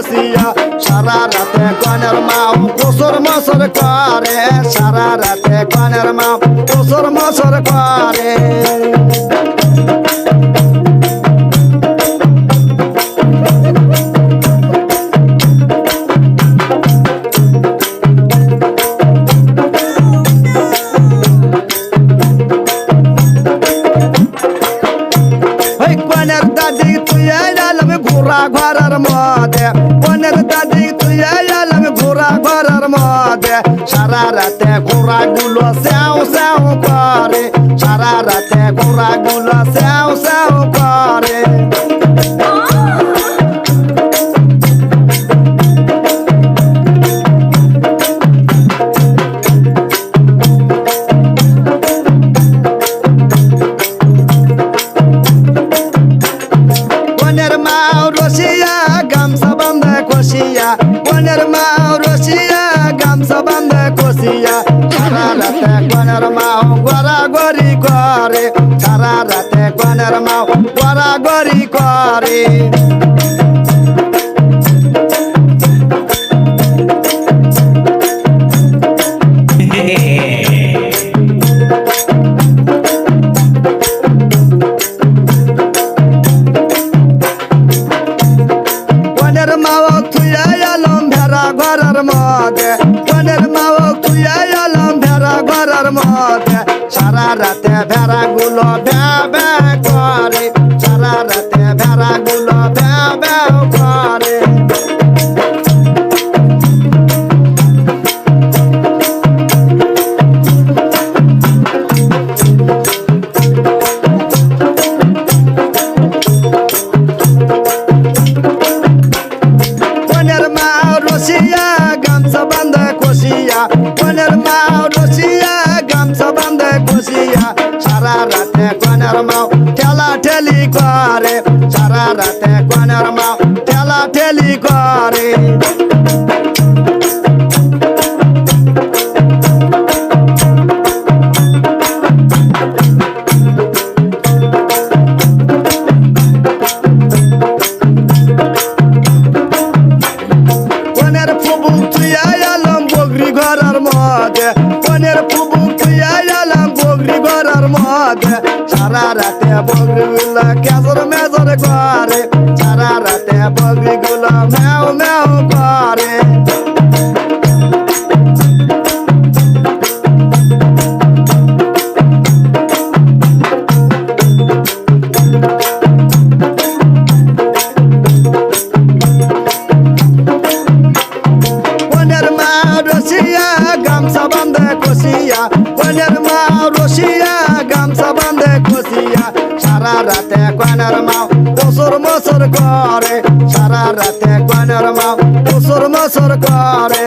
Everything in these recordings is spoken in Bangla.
কষিয়া সারা রাতে কনের মাও কোসর মসর করে সারা রাতে কনের মাও কোসর মসর করে কনের দাদি তুই এলাম ঘোরা ঘরের মধ্যে কনের দাদি তুই এলাম ঘোরা ঘরের মধ্যে সারা রাতে ঘোরা গুলো স্যাও স্যাও করে সারা রাতে ঘোরা গুলো স্যাও স্যাও করে কনের মাও রসিয়া গামছা বান্ধে কষিয়া কনের মাও রসিয়া গামছা বান্ধে কষিয়া সারা রাতে কনের মাও গড়াগড়ি করে সারা রাতে কনের মাও গড়াগড়ি করে কনের মাও তুইয়া এলাম ভেড়া ঘরের মধ্যে কনের মাও তুইয়া এলাম ভেড়া ঘরের মধ্যে সারা রাতে ভেড়া গুলো ভ্যা ভ্যা করে সারা রাতে ভেড়া গুলো ভ্যা ভ্যা করে কনের মাও রসিয়া গামছা বান্ধে কষিয়া কনের মাও রসিয়া গামছা বান্ধে কষিয়া সারা রাতে কনের মাও ঠেলা ঠেলি করে সারা রাতে কনের মাও ঠেলা ঠেলি করে কনের ফুবু তুইয়া এলাম বগরি ঘরের মধ্যে কনের ফুবু তুইয়া এলাম বগরি ঘরের মধ্যে সারা রাতে বগরি গুলা কেজর মেজর করে সারা রাতে বগরি গুলা ম্যাও ম্যাও করে কনের মা রসিয়া গামছা বান্ধে কষিয়া কনের মা রসিয়া গামছা বান্ধে কষিয়া সারা রাতে কনের মাও কোসর মসর করে সারা রাতে কনের মাও কোসর মসর করে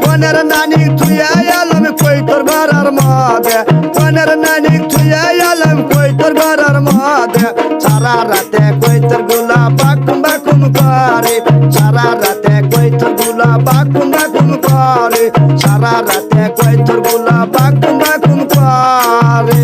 কনের নানি তুইয়া এলাম কই তোর ঘরের মধ্যে কনের নানি তুইয়া এলাম কই তোর ঘরের মধ্যে সারা রাতে কই তোর গুলা বাকুম বাকুম করে সারা রাতে কই তোর গুলা বাকুম বাকুম করে সারা রাতে কই তোর গুলা বাকুম বাকুম করে